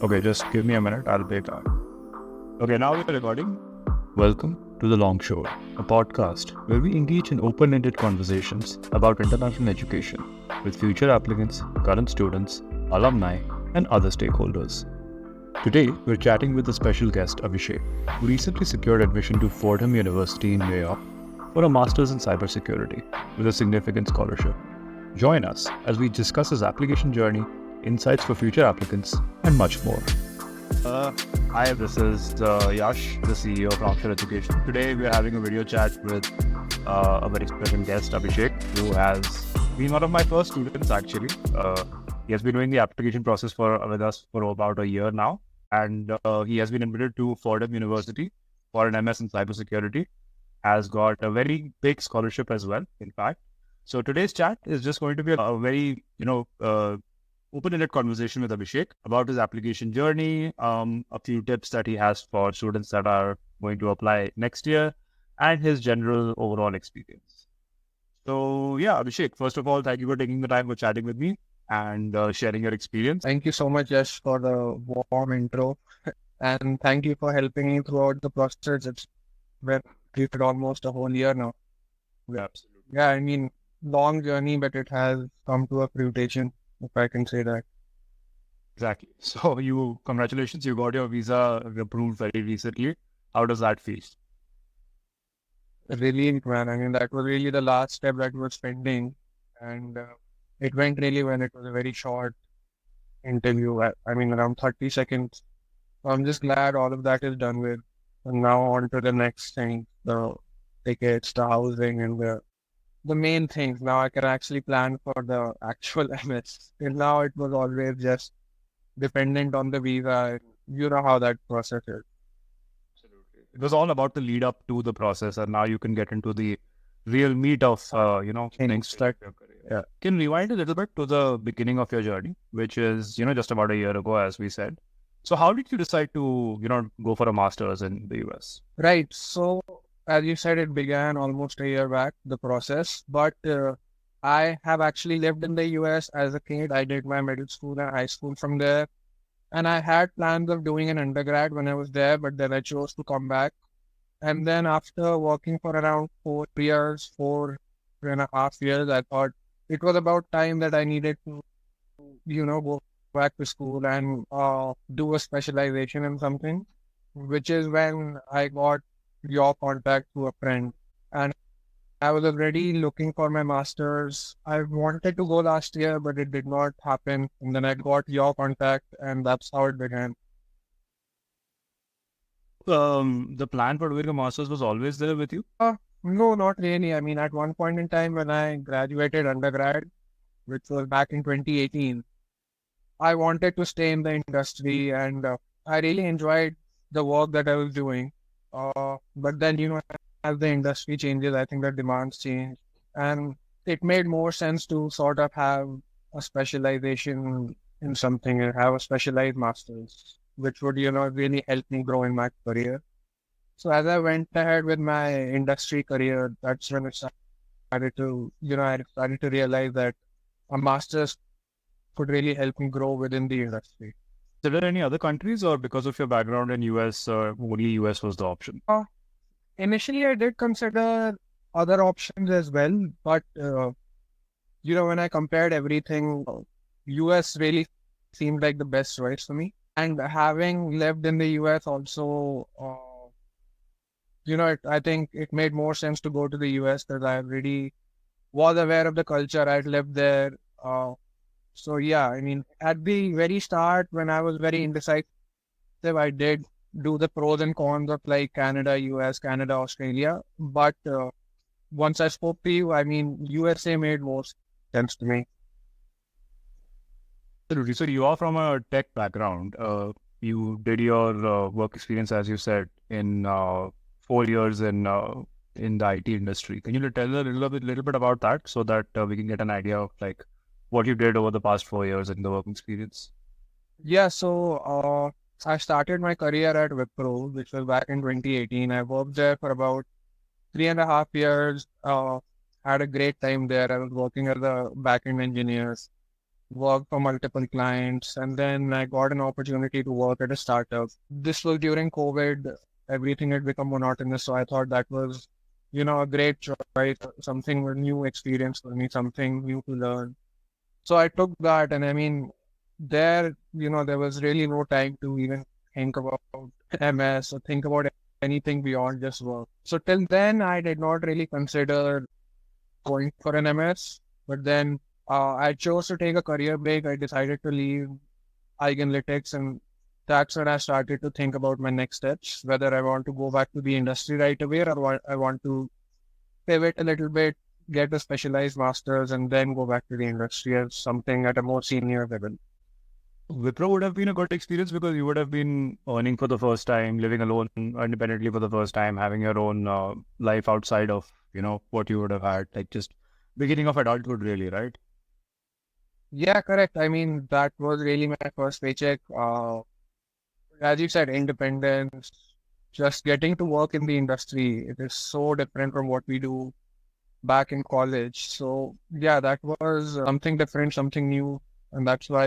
Okay, just give me a minute. I'll be back. Okay, now we're recording. Welcome to the Longshore, a podcast where we engage in open-ended conversations about international education with future applicants, current students, alumni, and other stakeholders. Today, we're chatting with a special guest, Abhishek, who recently secured admission to Fordham University in New York for a master's in cybersecurity with a significant scholarship. Join us as we discuss his application journey, insights for future applicants, and much more. Hi, this is Yash, the CEO of Longshore Education. Today, we are having a video chat with a very special guest, Abhishek, who has been one of my first students, actually. He has been doing the application process with us for about a year now, and he has been admitted to Fordham University for an MS in cybersecurity. Has got a very big scholarship as well, in fact. So today's chat is just going to be a very, open-ended conversation with Abhishek about his application journey, a few tips that he has for students that are going to apply next year, and his general overall experience. So yeah, Abhishek, first of all, thank you for taking the time for chatting with me and sharing your experience. Thank you so much, Yash, for the warm intro. And thank you for helping me throughout the process. It's been almost a whole year now. Yeah, absolutely. Yeah, I mean, long journey, but it has come to a fruition, if I can say that. Exactly. So congratulations, you got your visa approved very recently. How does that feel? Relieved, man. I mean, that was really the last step that was pending. And it went really well. It was a very short interview. I mean, around 30 seconds. So I'm just glad all of that is done with. And now on to the next thing, the tickets, the housing, and the main things. Now I can actually plan for the actual MS. Till now, it was always just dependent on the visa. You know how that process is. Absolutely. It was all about the lead up to the process, and now you can get into the real meat of, things like your career. Yeah. Can rewind a little bit to the beginning of your journey, which is, just about a year ago, as we said. So how did you decide to, go for a master's in the US? Right. So, as you said, it began almost a year back, the process. But I have actually lived in the US as a kid. I did my middle school and high school from there. And I had plans of doing an undergrad when I was there, but then I chose to come back. And then after working for around 4 years, 4.5 years, I thought it was about time that I needed to, go back to school and do a specialization in something, which is when I got your contact through a friend. And I was already looking for my master's. I wanted to go last year, but it did not happen. And then I got your contact, and that's how it began. The plan for doing a master's was always there with you? No, not really. I mean, at one point in time when I graduated undergrad, which was back in 2018, I wanted to stay in the industry, and I really enjoyed the work that I was doing. But then, as the industry changes, I think the demands change. And it made more sense to sort of have a specialization in something and have a specialized master's, which would, really help me grow in my career. So as I went ahead with my industry career, that's when it started to, I started to realize that a master's could really help me grow within the industry. Are there any other countries, or because of your background in US, only US was the option? Initially, I did consider other options as well, but when I compared everything, US really seemed like the best choice for me. And having lived in the US also, I think it made more sense to go to the US because I already was aware of the culture. I'd lived there. So yeah, I mean, at the very start, when I was very indecisive, I did do the pros and cons of like Canada, US, Canada, Australia. But once I spoke to you, I mean, USA made more sense to me. Absolutely. So you are from a tech background. You did your work experience, as you said, in 4 years in the IT industry. Can you tell a little bit about that so that we can get an idea of like what you did over the past 4 years in the work experience? Yeah, so I started my career at Wipro, which was back in 2018. I worked there for about 3.5 years. Had a great time there. I was working as a backend engineer. worked for multiple clients, and then I got an opportunity to work at a startup. This was during COVID. Everything had become monotonous, so I thought that was, a great choice, something a new experience for me, something new to learn. So I took that, and I mean, there was really no time to even think about MS or think about anything beyond just work. So till then, I did not really consider going for an MS, but then I chose to take a career break. I decided to leave Eigenlytics, and that's when I started to think about my next steps, whether I want to go back to the industry right away or I want to pivot a little bit, get a specialized master's, and then go back to the industry as something at a more senior level. Wipro would have been a good experience because you would have been earning for the first time, living alone independently for the first time, having your own life outside of, what you would have had, like just beginning of adulthood, really, right? Yeah, correct. I mean, that was really my first paycheck. As you said, independence, just getting to work in the industry, it is so different from what we do back in college. So yeah, that was something different, something new. And that's why,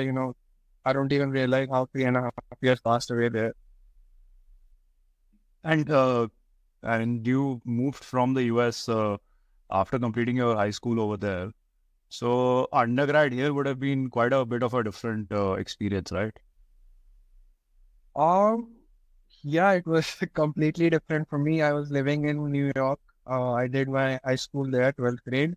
I don't even realize how 3.5 years passed away there. And you moved from the US after completing your high school over there. So undergrad here would have been quite a bit of a different experience, right? Um, yeah, it was completely different for me. I was living in New York. I did my high school there, 12th grade.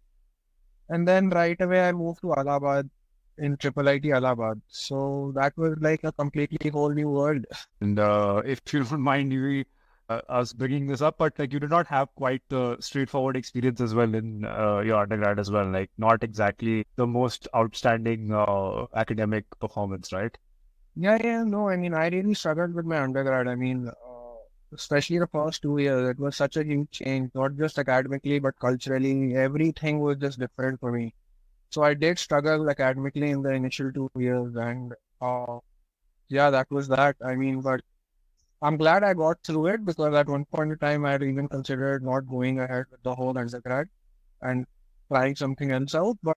And then right away I moved to Allahabad in Triple IT Allahabad. So that was like a completely whole new world. And if you don't mind me us bringing this up, but like you did not have quite the straightforward experience as well in your undergrad as well, like not exactly the most outstanding academic performance, right? Yeah, yeah, no, I mean, I really struggled with my undergrad. I mean, especially the first 2 years, it was such a huge change, not just academically, but culturally. Everything was just different for me. So I did struggle academically in the initial 2 years, and yeah, that was that. I mean, but I'm glad I got through it because at one point in time, I had even considered not going ahead with the whole undergrad and trying something else out. But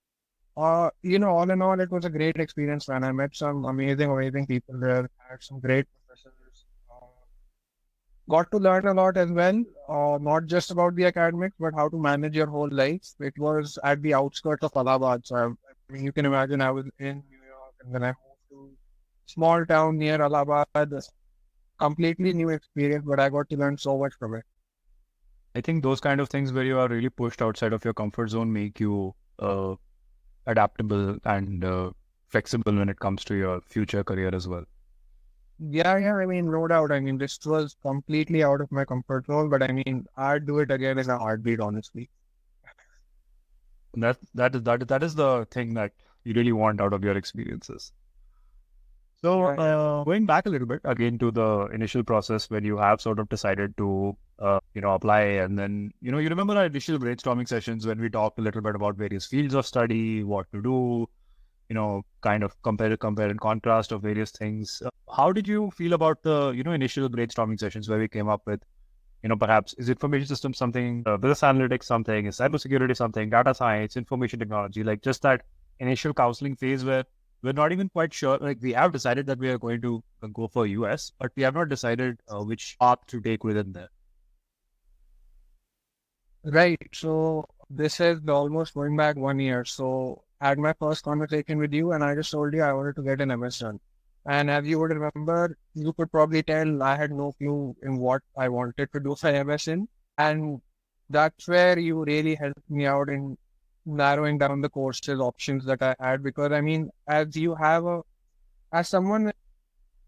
all in all, it was a great experience, man. I met some amazing people there, had some great professors. Got to learn a lot as well, not just about the academics, but how to manage your whole life. It was at the outskirts of Allahabad. So, I mean, you can imagine I was in New York and then I moved to small town near Allahabad. Completely new experience, but I got to learn so much from it. I think those kind of things where you are really pushed outside of your comfort zone make you adaptable and flexible when it comes to your future career as well. Yeah, yeah, I mean, no doubt. I mean, this was completely out of my comfort zone, but I mean, I'd do it again in a heartbeat, honestly. And that is the thing that you really want out of your experiences. So Yeah, yeah. going back a little bit again to the initial process when you have sort of decided to apply, and then you remember our initial brainstorming sessions when we talked a little bit about various fields of study, what to do, kind of compare and contrast of various things. How did you feel about the initial brainstorming sessions where we came up with perhaps is information systems something, business analytics something, is cybersecurity something, data science, information technology, like just that initial counseling phase where we're not even quite sure. Like we have decided that we are going to go for US, but we have not decided which path to take within there. Right. So this is almost going back 1 year. So I had my first conversation with you, and I just told you I wanted to get an MS done. And as you would remember, you could probably tell I had no clue in what I wanted to do for MS in. And that's where you really helped me out in narrowing down the courses options that I had. Because I mean, as someone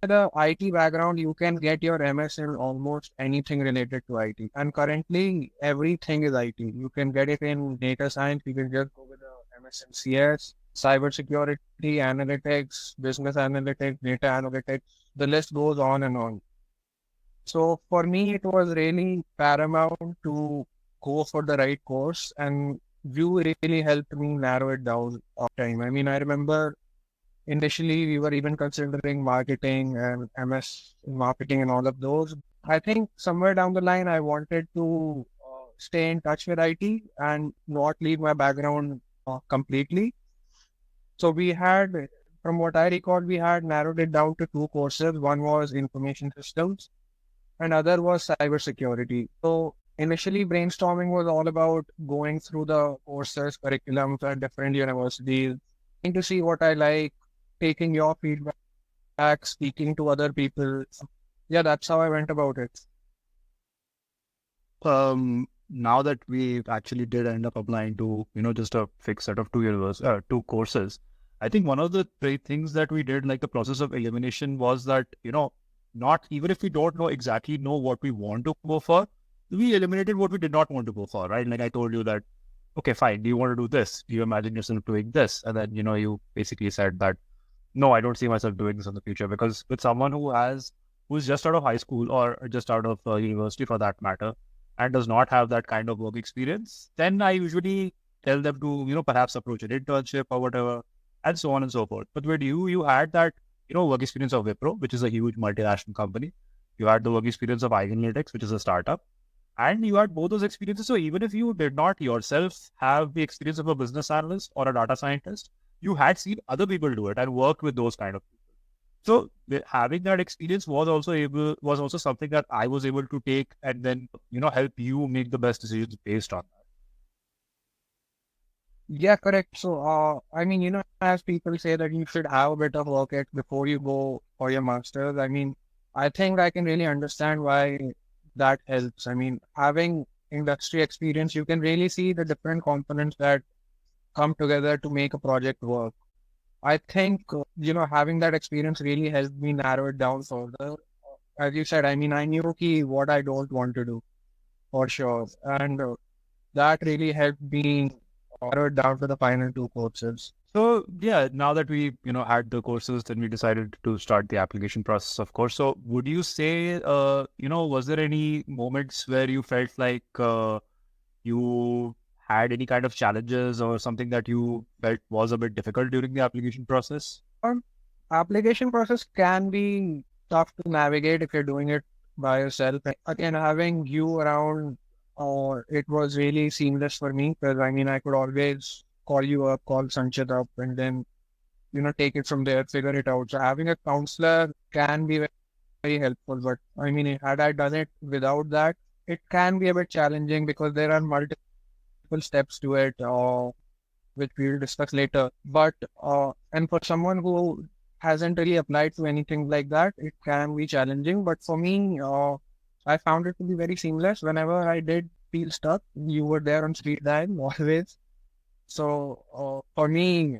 the IT background, you can get your MS in almost anything related to IT. And currently, everything is IT. You can get it in data science. You can just go with the MS in CS, cybersecurity, analytics, business analytics, data analytics. The list goes on and on. So for me, it was really paramount to go for the right course. And you really helped me narrow it down of time. I mean, I remember initially, we were even considering marketing and MS in marketing and all of those. I think somewhere down the line, I wanted to stay in touch with IT and not leave my background completely. So we had, from what I recall, we had narrowed it down to two courses. One was information systems and other was cybersecurity. So initially brainstorming was all about going through the courses, curriculums at different universities, trying to see what I like, taking your feedback, speaking to other people. Yeah, that's how I went about it. Now that we actually did end up applying to, just a fixed set of two courses, I think one of the great things that we did, like the process of elimination, was that, not even if we don't exactly know what we want to go for, we eliminated what we did not want to go for, right? Like I told you that, okay, fine. Do you want to do this? Do you imagine yourself doing this? And then, you basically said that, no, I don't see myself doing this in the future, because with someone who's just out of high school or just out of university for that matter, and does not have that kind of work experience, then I usually tell them to, perhaps approach an internship or whatever, and so on and so forth. But with you had that, work experience of Wipro, which is a huge multinational company. You had the work experience of Eigenlytics, which is a startup, and you had both those experiences. So even if you did not yourself have the experience of a business analyst or a data scientist, you had seen other people do it and worked with those kind of people. So having that experience was also something that I was able to take and then, help you make the best decisions based on that. Yeah, correct. So, I mean, as people say that you should have a bit of work ethic before you go for your master's. I mean, I think I can really understand why that helps. I mean, having industry experience, you can really see the different components that come together to make a project work. I think, having that experience really helped me narrow it down further. As you said, I mean, I knew what I don't want to do for sure. And that really helped me narrow it down to the final two courses. So yeah, now that we, had the courses, then we decided to start the application process, of course. So would you say, was there any moments where you felt like you had any kind of challenges or something that you felt was a bit difficult during the application process? Application process can be tough to navigate if you're doing it by yourself. Again, having you around, it was really seamless for me because I mean, I could always call you up, call Sanchit up, and then, take it from there, figure it out. So having a counselor can be very helpful. But I mean, had I done it without that, it can be a bit challenging because there are multiple steps to it, which we'll discuss later. But and for someone who hasn't really applied to anything like that, it can be challenging. But for me, I found it to be very seamless. Whenever I did feel stuck, you were there on speed dial always. So for me,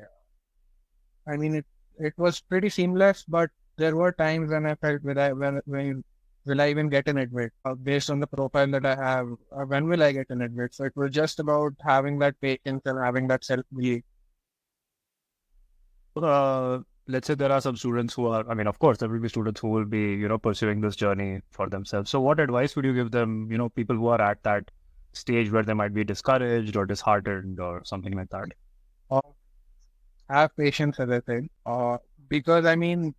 I mean, it was pretty seamless. But there were times when I felt when will I even get an admit based on the profile that I have? When will I get an admit? So it was just about having that patience and having that self-belief. Let's say there are some students who are, I mean, of course, there will be students who will be, pursuing this journey for themselves. So what advice would you give them, people who are at that stage where they might be discouraged or disheartened or something like that? Uh, have patience, as I said, because I mean,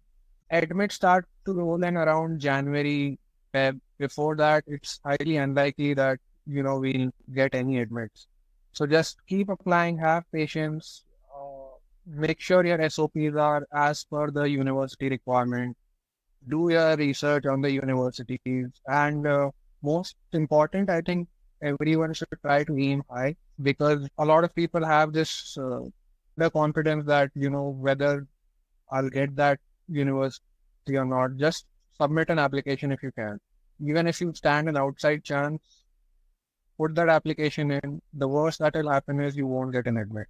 admits start to roll in around January, Feb. Before that, it's highly unlikely that we'll get any admits. So just keep applying, have patience, make sure your SOPs are as per the university requirement. Do your research on the universities, and most important, I think everyone should try to aim high because a lot of people have this the confidence that whether I'll get that university or not. Just submit an application if you can. Even if you stand an outside chance, put that application in. The worst that will happen is you won't get an admit.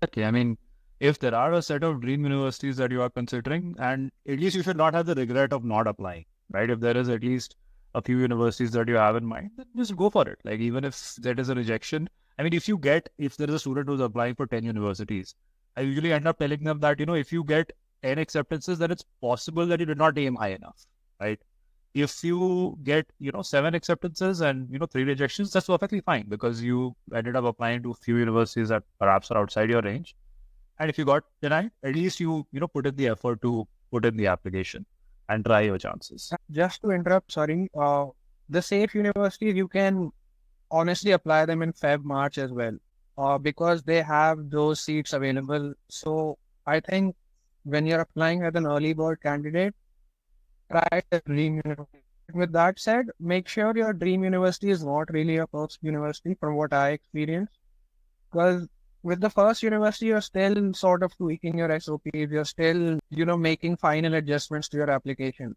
Okay, I mean, if there are a set of dream universities that you are considering, and at least you should not have the regret of not applying, right? If there is at least a few universities that you have in mind, then just go for it. Like, even if there is a rejection, I mean, if there is a student who's applying for 10 universities, I usually end up telling them that, if you get 10 acceptances, then it's possible that you did not aim high enough, right? If you get, 7 acceptances and, 3 rejections, that's perfectly fine because you ended up applying to a few universities that perhaps are outside your range. And if you got denied, at least put in the effort to put in the application and try your chances. Just to interrupt, sorry, the safe universities, you can honestly apply them in Feb, March as well. because they have those seats available. So I think when you're applying as an early bird candidate, try the dream university. With that said, make sure your dream university is not really your first university from what I experienced. Because with the first university, you're still sort of tweaking your SOPs. You're still, making final adjustments to your application.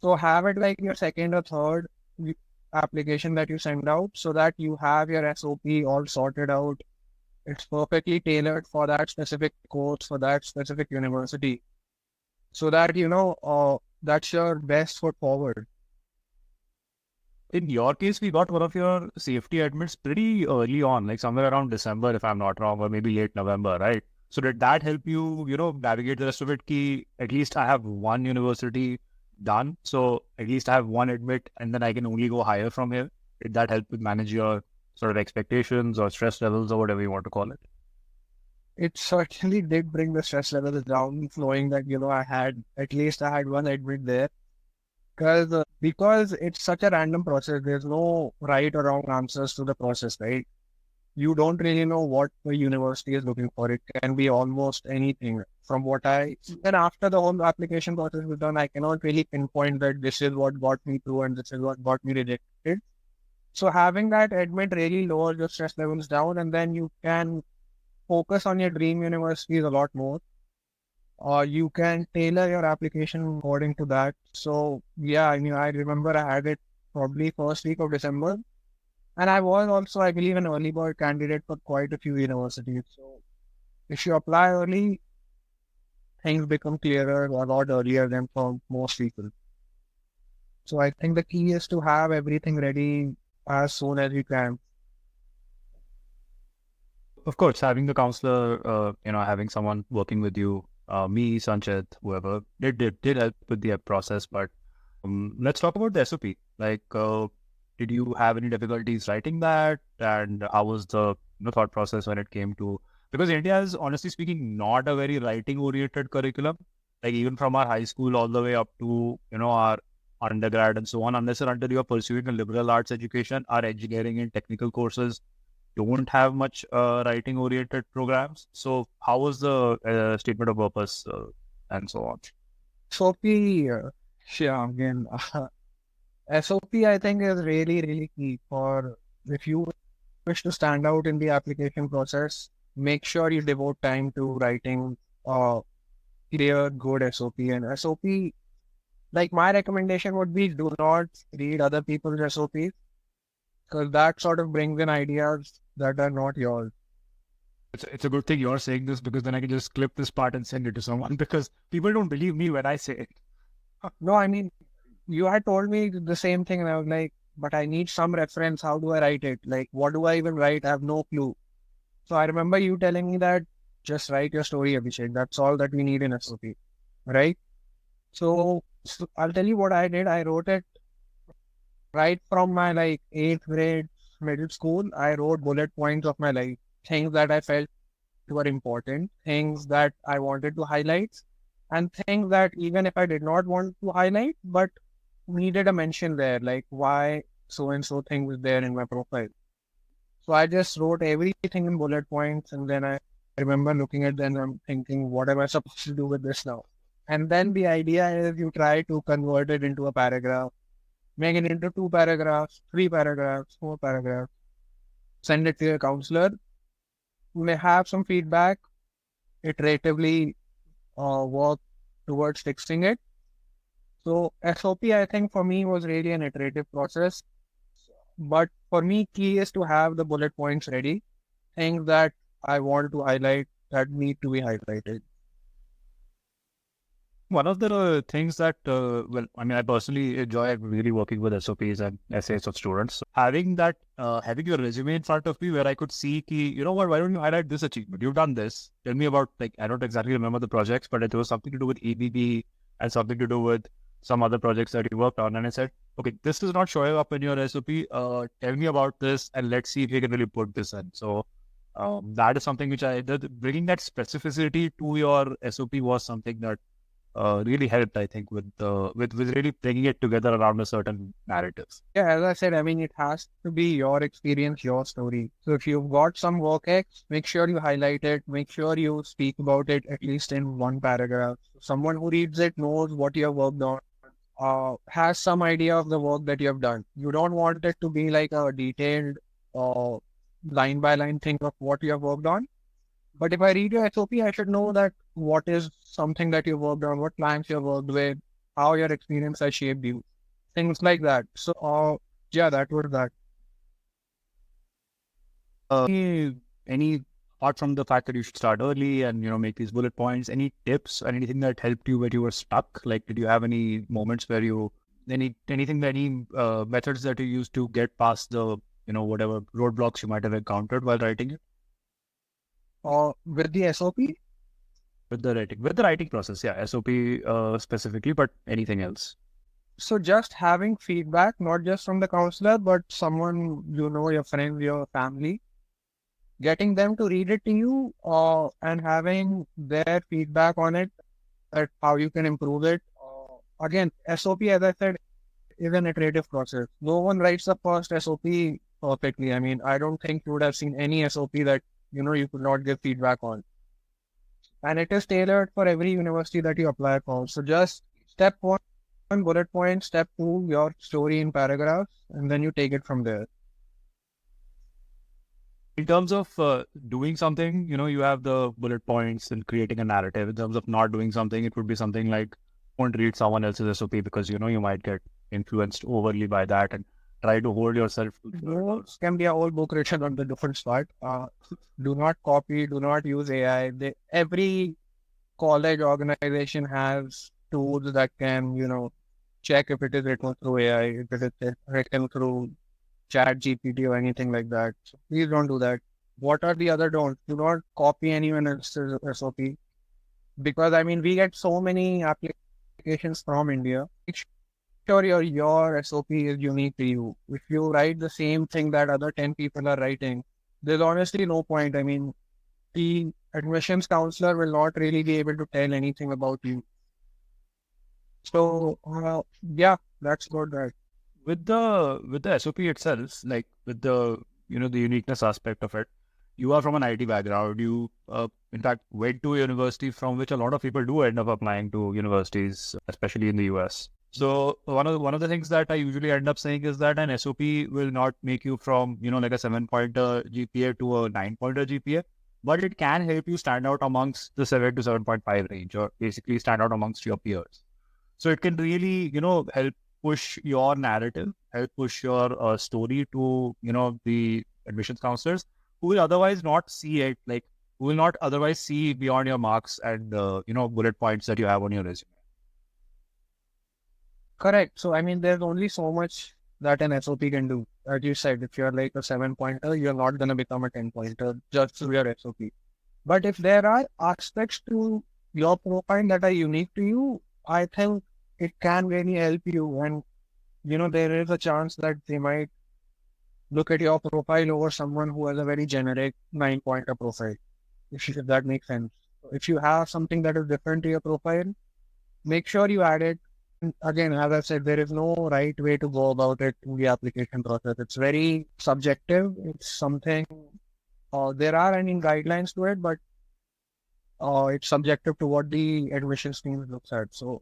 So have it like your second or third application that you send out so that you have your SOP all sorted out. It's perfectly tailored for that specific course, for that specific university. So that, that's your best foot forward. In your case, we got one of your safety admits pretty early on, like somewhere around December, if I'm not wrong, or maybe late November, right? So did that help you, navigate the rest of it? Ki at least I have one university done, so at least I have one admit, and then I can only go higher from here. Did that help with manage your sort of expectations or stress levels or whatever you want to call it? It certainly did bring the stress levels down, knowing that, I had one admit there. Because it's such a random process, there's no right or wrong answers to the process, right? You don't really know what the university is looking for. It can be almost anything. Then after the whole application process is done, I cannot really pinpoint that this is what got me through and this is what got me rejected. So having that admit really lowers your stress levels down, and then you can focus on your dream universities a lot more. Or you can tailor your application according to that. So yeah, I remember I had it probably first week of December, and I was also, I believe, an early bird candidate for quite a few universities. So if you apply early, things become clearer a lot earlier than for most people. So I think the key is to have everything ready as soon as you can. Of course, having the counselor, having someone working with you, me, Sanchit, whoever, did help with the process. But let's talk about the SOP. Like, did you have any difficulties writing that? And how was the thought process when it came to, because India is, honestly speaking, not a very writing-oriented curriculum. Like even from our high school all the way up to, our undergrad and so on, unless or until you are pursuing a liberal arts education, our engineering and technical courses don't have much writing oriented programs. So how was the statement of purpose and so on? SOP, yeah, again, SOP I think is really, really key for if you wish to stand out in the application process, make sure you devote time to writing clear, good SOP. And SOP, like my recommendation would be do not read other people's SOPs because that sort of brings in ideas that are not yours. It's a good thing you're saying this because then I can just clip this part and send it to someone because people don't believe me when I say it. No, I mean, you had told me the same thing and I was like, but I need some reference. How do I write it? Like, what do I even write? I have no clue. So I remember you telling me that just write your story, Abhishek. That's all that we need in SOP, right? So I'll tell you what I did. I wrote it right from my like 8th grade middle school. I wrote bullet points of my life, things that I felt were important, things that I wanted to highlight, and things that even if I did not want to highlight, but needed a mention there, like why so and so thing was there in my profile. So I just wrote everything in bullet points, and then I remember looking at them and I'm thinking, what am I supposed to do with this now? And then the idea is you try to convert it into a paragraph, make it into 2 paragraphs, 3 paragraphs, 4 paragraphs, send it to your counselor. You may have some feedback, iteratively work towards fixing it. So SOP, I think for me was really an iterative process. But for me, key is to have the bullet points ready, things that I want to highlight that need to be highlighted. One of the things that, I personally enjoy really working with SOPs and essays of students. So having that, having your resume in front of me where I could see, ki, you know what, why don't you highlight this achievement? You've done this. Tell me about, like, I don't exactly remember the projects, but it was something to do with EBB and something to do with some other projects that you worked on. And I said, okay, this is not showing up in your SOP. Tell me about this and let's see if you can really put this in. So that is something which bringing that specificity to your SOP was something that really helped, I think, with really bringing it together around a certain narrative. Yeah, as I said, I mean, it has to be your experience, your story. So if you've got some work X, make sure you highlight it. Make sure you speak about it at least in one paragraph. Someone who reads it knows what you have worked on, has some idea of the work that you have done. You don't want it to be like a detailed uh, line by line thing of what you have worked on. But if I read your SOP, I should know that what is something that you worked on, what clients you have worked with, how your experience has shaped you, things like that. So, yeah, that was that. Any apart from the fact that you should start early and make these bullet points, any tips or anything that helped you when you were stuck? Like, did you have any moments where any methods that you used to get past the whatever roadblocks you might have encountered while writing it? With the SOP, With the writing process, yeah, SOP specifically, but anything else? so just having feedback, not just from the counselor, but someone your friends, your family, getting them to read it to you, and having their feedback on it, at how you can improve it. Again, SOP, as I said, is an iterative process. No one writes the first SOP perfectly. I mean, I don't think you would have seen any SOP that you could not give feedback on. And it is tailored for every university that you apply for. So just step one, bullet point, step two, your story in paragraphs, and then you take it from there. In terms of doing something, you have the bullet points and creating a narrative. In terms of not doing something, it would be something like don't read someone else's SOP because you might get influenced overly by that, and try to hold yourself to Those can be a whole book written on the different start. Do not copy, do not use AI. Every college organization has tools that can, check if it is written through AI, if it is written through Chat GPT or anything like that. So please don't do that. What are the other don'ts? Do not copy anyone else's SOP, because I mean we get so many applications from India. Make sure your SOP is unique to you. If you write the same thing that other 10 people are writing, there's honestly no point. I mean, the admissions counselor will not really be able to tell anything about you. So, yeah, that's good. Right. With the SOP itself, like with the uniqueness aspect of it, you are from an IT background. You in fact went to a university from which a lot of people do end up applying to universities, especially in the US. So one of the things that I usually end up saying is that an SOP will not make you from like a 7-pointer GPA to a 9-pointer GPA, but it can help you stand out amongst the 7 to 7.5 range, or basically stand out amongst your peers. So it can really help push your narrative, help push your story to the admissions counselors who will otherwise not see it, like who will not otherwise see beyond your marks and bullet points that you have on your resume. Correct. So, I mean, there's only so much that an SOP can do. As you said, if you're like a 7-pointer, you're not going to become a 10-pointer just through your SOP. But if there are aspects to your profile that are unique to you, I think it can really help you. And, there is a chance that they might look at your profile over someone who has a very generic 9-pointer profile, if that makes sense. If you have something that is different to your profile, make sure you add it. And again, as I said, there is no right way to go about it in the application process. It's very subjective. It's something, there are any guidelines to it, but it's subjective to what the admissions team looks at. So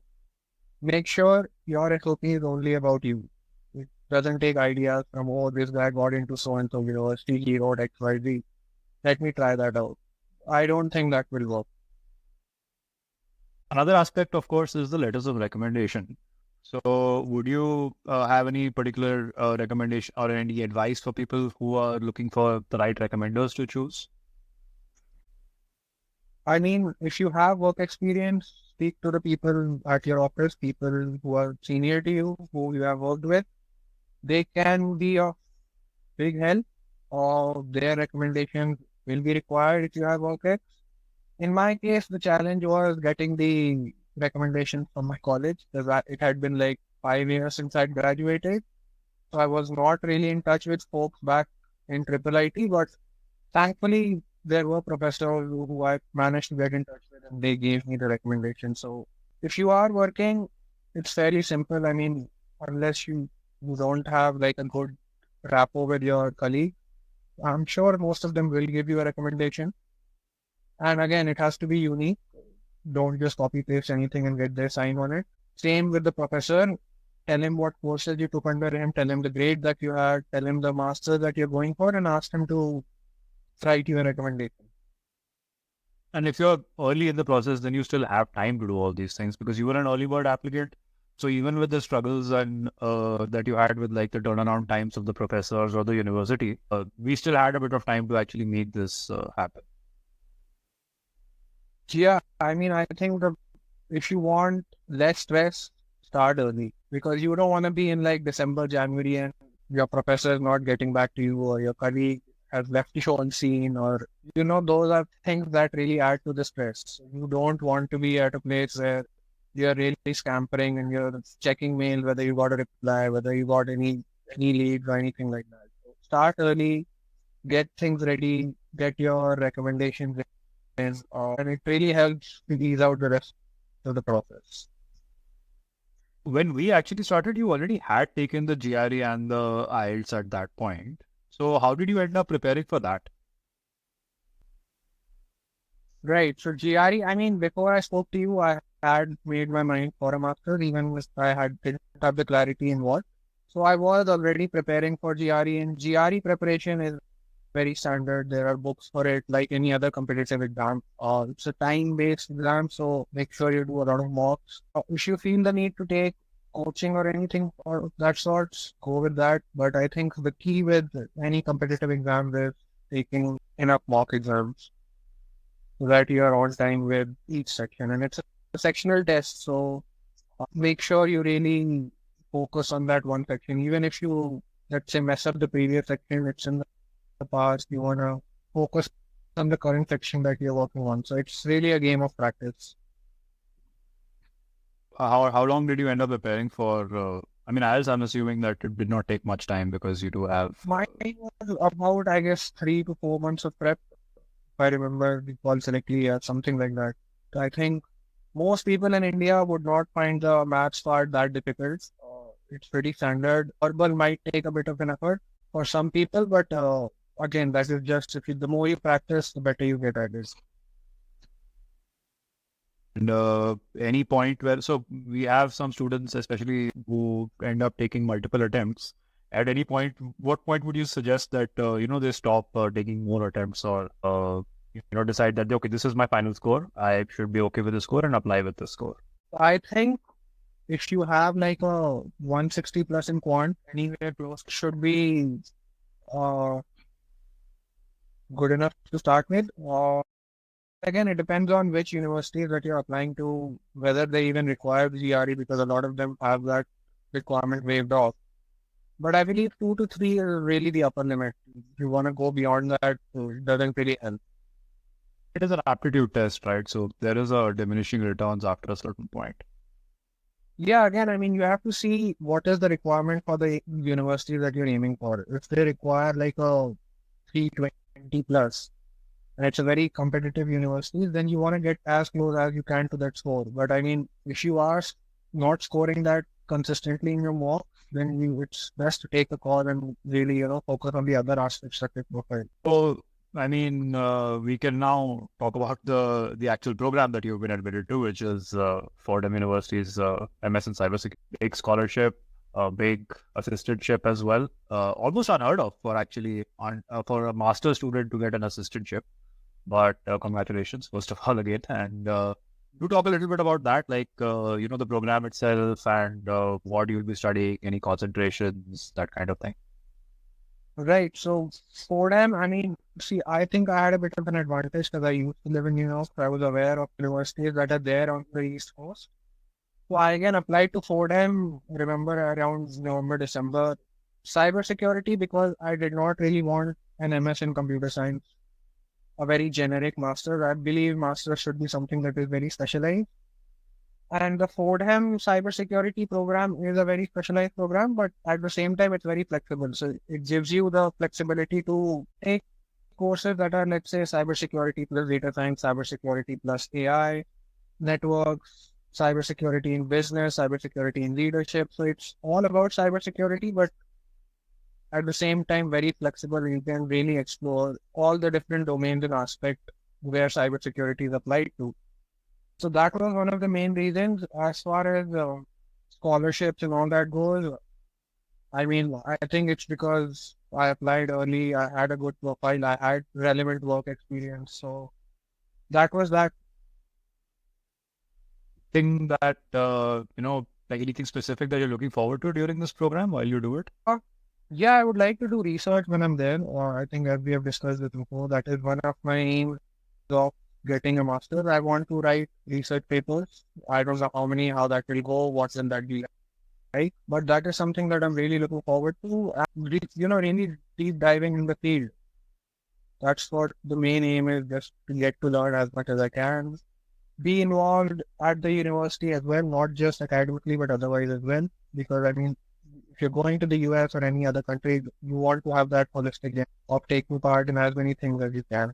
make sure your SOP is only about you. It doesn't take ideas from, oh, this guy got into so-and-so university, he wrote XYZ. Let me try that out. I don't think that will work. Another aspect, of course, is the letters of recommendation. So would you have any particular recommendation or any advice for people who are looking for the right recommenders to choose? I mean, if you have work experience, speak to the people at your office, people who are senior to you, who you have worked with. They can be of big help, or their recommendations will be required if you have work ex. In my case, the challenge was getting the recommendation from my college, because it had been like 5 years since I graduated. So I was not really in touch with folks back in triple IT, but thankfully there were professors who I managed to get in touch with, and they gave me the recommendation. So If you are working, it's fairly simple. I mean, unless you don't have like a good rapport with your colleague, I'm sure most of them will give you a recommendation. And again, it has to be unique. Don't just copy paste anything and get their sign on it. Same with the professor. Tell him what courses you took under him, tell him the grade that you had, tell him the master that you're going for, and ask him to write you a recommendation. And if you're early in the process, then you still have time to do all these things because you were an early bird applicant. So even with the struggles and that you had with like the turnaround times of the professors or the university, we still had a bit of time to actually make this happen. Yeah, I mean, I think if you want less stress, start early because you don't want to be in like December, January, and your professor is not getting back to you or your colleague has left you on scene or, those are things that really add to the stress. You don't want to be at a place where you're really scampering and you're checking mail, whether you got a reply, whether you got any leads or anything like that. So start early, get things ready, get your recommendations in, and it really helps to ease out the rest of the process. When we actually started, you already had taken the GRE and the IELTS at that point. So how did you end up preparing for that? Right. So GRE, I mean, before I spoke to you, I had made my mind for a master's, even if didn't have the clarity in what. So I was already preparing for GRE, and GRE preparation is very standard. There are books for it, like any other competitive exam. It's a time-based exam, so make sure you do a lot of mocks. If you feel the need to take coaching or anything or that sorts, go with that. But I think the key with any competitive exam is taking enough mock exams so that you are on time with each section. And it's a sectional test, so make sure you really focus on that one section. Even if you, let's say, mess up the previous section, it's in the past, you want to focus on the current section that you're working on. So it's really a game of practice. How long did you end up preparing for? I mean, IELTS, I'm assuming that it did not take much time because you do have. Mine was about, I guess, 3 to 4 months of prep. If I remember recall correctly, something like that. I think most people in India would not find the maths part that difficult. It's pretty standard. Verbal might take a bit of an effort for some people, but again, that is just the more you practice, the better you get at it. And any point where, so we have some students, especially who end up taking multiple attempts. At any point, what point would you suggest that, they stop taking more attempts or, decide that, okay, this is my final score. I should be okay with the score and apply with the score. I think if you have like a 160 plus in quant, anywhere close should be good enough to start with. Again, it depends on which universities that you're applying to, whether they even require the GRE, because a lot of them have that requirement waived off. But I believe 2 to 3 is really the upper limit. If you want to go beyond that, it doesn't really help. It is an aptitude test, right? So there is a diminishing returns after a certain point. Yeah, again, I mean, you have to see what is the requirement for the university that you're aiming for. If they require like a 320 plus, and it's a very competitive university, then you want to get as close as you can to that score. But I mean, if you are not scoring that consistently in your mock, then it's best to take a call and really, focus on the other aspects of your profile. So, I mean, we can now talk about the actual program that you've been admitted to, which is Fordham University's MS in Cybersecurity. Big scholarship, a big assistantship as well. Almost unheard of for actually for a master's student to get an assistantship. But congratulations, first of all, again. And do talk a little bit about that, like, the program itself and what you'll be studying, any concentrations, that kind of thing. Right. So Fordham, I mean, see, I think I had a bit of an advantage because I used to live in New York. So I was aware of universities that are there on the East Coast. So I again applied to Fordham, remember around November, December. Cybersecurity, because I did not really want an MS in computer science, a very generic master. I believe master should be something that is very specialized. And the Fordham cybersecurity program is a very specialized program, but at the same time, it's very flexible. So it gives you the flexibility to take courses that are, let's say, cybersecurity plus data science, cybersecurity plus AI, networks, cybersecurity in business, cybersecurity in leadership. So it's all about cybersecurity, but at the same time, very flexible. You can really explore all the different domains and aspects where cybersecurity is applied to. So that was one of the main reasons. As far as scholarships and all that goes, I mean, I think it's because I applied early, I had a good profile, I had relevant work experience. So that was that. Thing that, like anything specific that you're looking forward to during this program while you do it? Yeah, I would like to do research when I'm there. Or I think as we have discussed it before, that is one of my aims of getting a master's. I want to write research papers. I don't know how that will go, what's in that deal, right? But that is something that I'm really looking forward to. And really deep diving in the field. That's what the main aim is, just to get to learn as much as I can. Be involved at the university as well, not just academically, but otherwise as well. Because I mean, if you're going to the US or any other country, you want to have that holistic game of taking part in as many things as you can.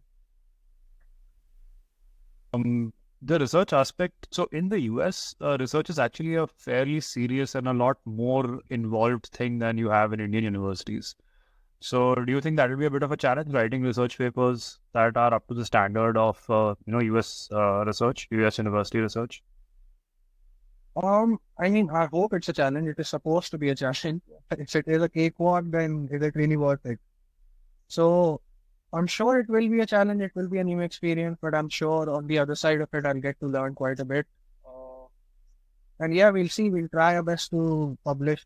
The research aspect. So in the US, research is actually a fairly serious and a lot more involved thing than you have in Indian universities. So do you think that will be a bit of a challenge writing research papers that are up to the standard of, US research, US university research? I mean, I hope it's a challenge. It is supposed to be a challenge. If it is a cakewalk, then is it really worth it? So I'm sure it will be a challenge. It will be a new experience, but I'm sure on the other side of it, I'll get to learn quite a bit. And yeah, we'll see. We'll try our best to publish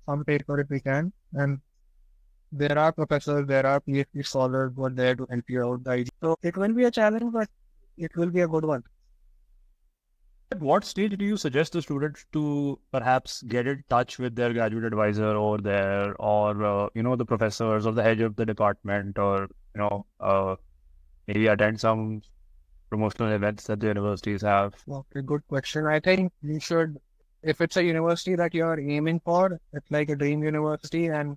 some paper if we can. And there are professors, there are PhD scholars who are there to help you out. The idea. So it will be a challenge, but it will be a good one. At what stage do you suggest the students to perhaps get in touch with their graduate advisor or the professors or the head of the department, or, maybe attend some promotional events that the universities have? Okay, good question. I think you should, if it's a university that you're aiming for, it's like a dream university and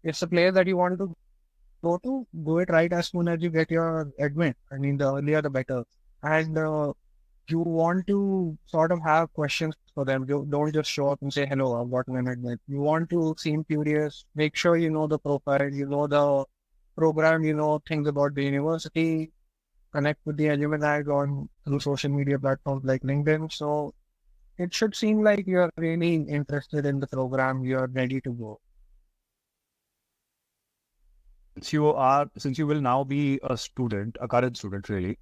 it's a place that you want to go to, do it right as soon as you get your admit. I mean, the earlier the better. And you want to sort of have questions for them. You don't just show up and say, hello, I've got an admit. You want to seem curious, make sure you know the profile, you know the program, you know things about the university, connect with the alumni on through social media platforms like LinkedIn. So it should seem like you're really interested in the program, you're ready to go. Since you will now be a student, a current student really,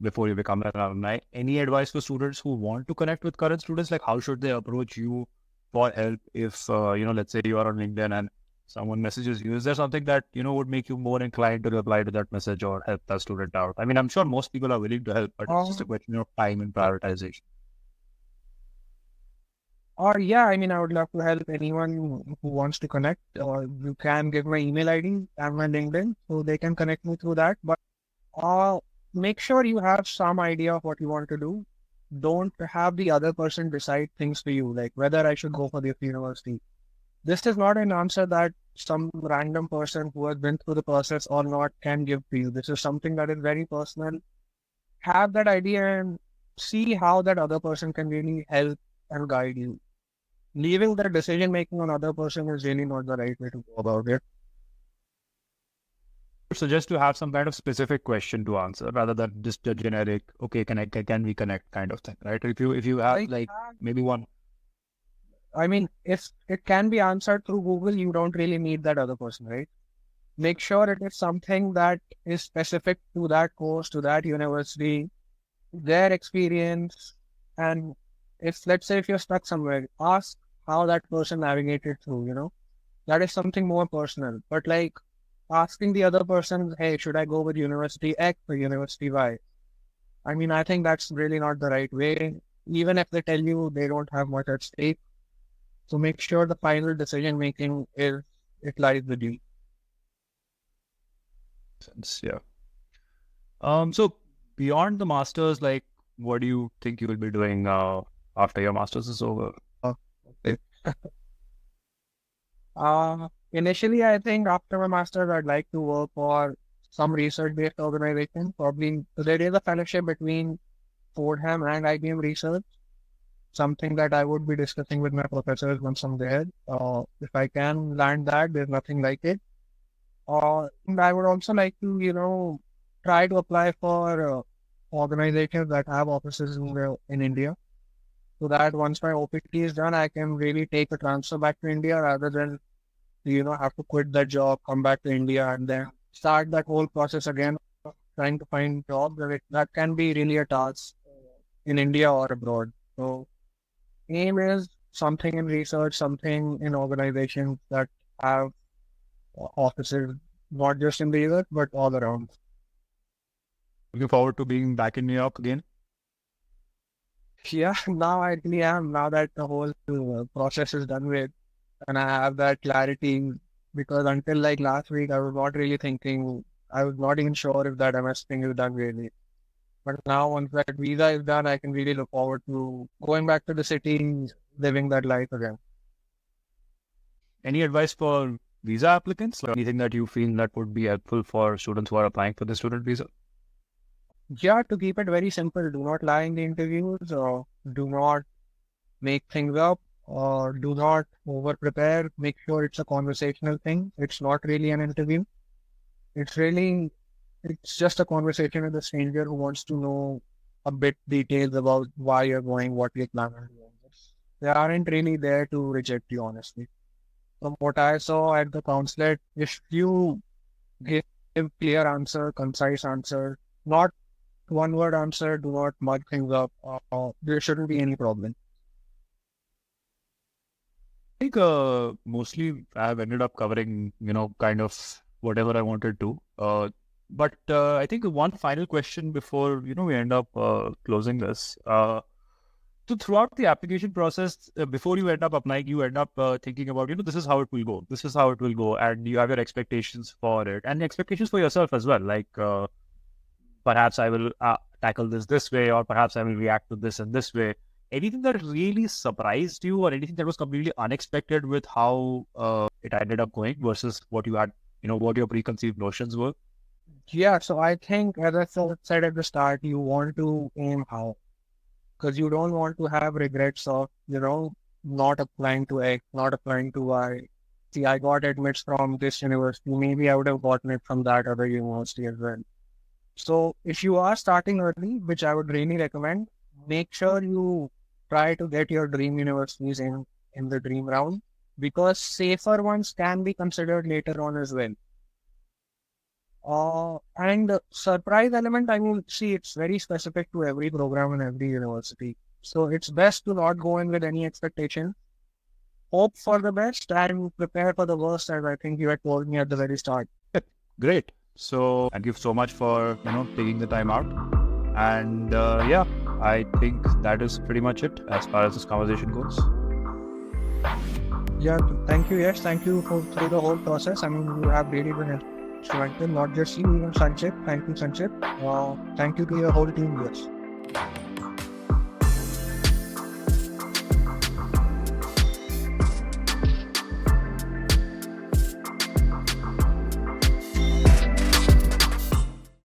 before you become an alumni, any advice for students who want to connect with current students? Like, how should they approach you for help if, let's say you are on LinkedIn and someone messages you? Is there something that, would make you more inclined to reply to that message or help that student out? I mean, I'm sure most people are willing to help, but it's just a question of time and prioritization. Or yeah, I mean, I would love to help anyone who wants to connect. Or you can give my email ID and my LinkedIn, so they can connect me through that. But make sure you have some idea of what you want to do. Don't have the other person decide things for you, like whether I should go for this university. This is not an answer that some random person who has been through the process or not can give to you. This is something that is very personal. Have that idea and see how that other person can really help and guide you. Leaving the decision making on other person is really not the right way to go about it. Suggest to have some kind of specific question to answer rather than just a generic, okay, can we connect kind of thing, right? If you have maybe one. I mean, if it can be answered through Google, you don't really need that other person, right? Make sure it is something that is specific to that course, to that university, their experience. And let's say if you're stuck somewhere, ask how that person navigated through, that is something more personal. But like asking the other person, hey, should I go with university X or university Y? I mean, I think that's really not the right way. Even if they tell you they don't have much at stake. So make sure the final decision making it lies with you. Yeah. So beyond the masters, like, what do you think you will be doing after your masters is over? Initially, I think after my master's, I'd like to work for some research-based organization. Probably there is a fellowship between Fordham and IBM Research. something that I would be discussing with my professors once I'm there. If I can land that, there's nothing like it. And I would also like to, try to apply for organizations that have offices in India, so that once my OPT is done, I can really take a transfer back to India rather than, have to quit that job, come back to India, and then start that whole process again, trying to find jobs. That can be really a task in India or abroad. So aim is something in research, something in organizations that have offices, not just in the US, but all around. Looking forward to being back in New York again. Yeah, now I really am. Now that the whole process is done with, and I have that clarity, because until like last week, I was not really thinking, I was not even sure if that MS thing is done really. But now, once that visa is done, I can really look forward to going back to the city, living that life again. Any advice for visa applicants? Or anything that you feel that would be helpful for students who are applying for the student visa? Yeah, to keep it very simple, do not lie in the interviews, or do not make things up, or do not over prepare. Make sure it's a conversational thing. It's not really an interview. It's just a conversation with a stranger who wants to know a bit details about why you're going, what you're planning on doing. They aren't really there to reject you, honestly. From what I saw at the consulate, if you give clear answer, concise answer, not one word answer, do not mug things up, there shouldn't be any problem. I think mostly I've ended up covering, kind of whatever I wanted to. But I think one final question before, we end up closing this. So throughout the application process, before you end up applying, you end up thinking about, this is how it will go. This is how it will go. And you have your expectations for it and expectations for yourself as well. Like perhaps I will tackle this way, or perhaps I will react to this in this way. Anything that really surprised you, or anything that was completely unexpected with how it ended up going versus what you had, what your preconceived notions were? Yeah, so I think, as I said at the start, you want to aim high, because you don't want to have regrets of, not applying to X, not applying to Y. See, I got admits from this university. Maybe I would have gotten it from that other university as well. So if you are starting early, which I would really recommend, make sure you try to get your dream universities in the dream round, because safer ones can be considered later on as well. And the surprise element, I mean, see, it's very specific to every program and every university. So it's best to not go in with any expectation. Hope for the best and prepare for the worst, as I think you had told me at the very start. Great. So thank you so much for, taking the time out. And yeah, I think that is pretty much it as far as this conversation goes. Yeah, thank you, Yash. Thank you through the whole process. I mean, you have really been instrumental, not just you, even Sanchit. Thank you, Sanchit. Thank you to your whole team, Yash.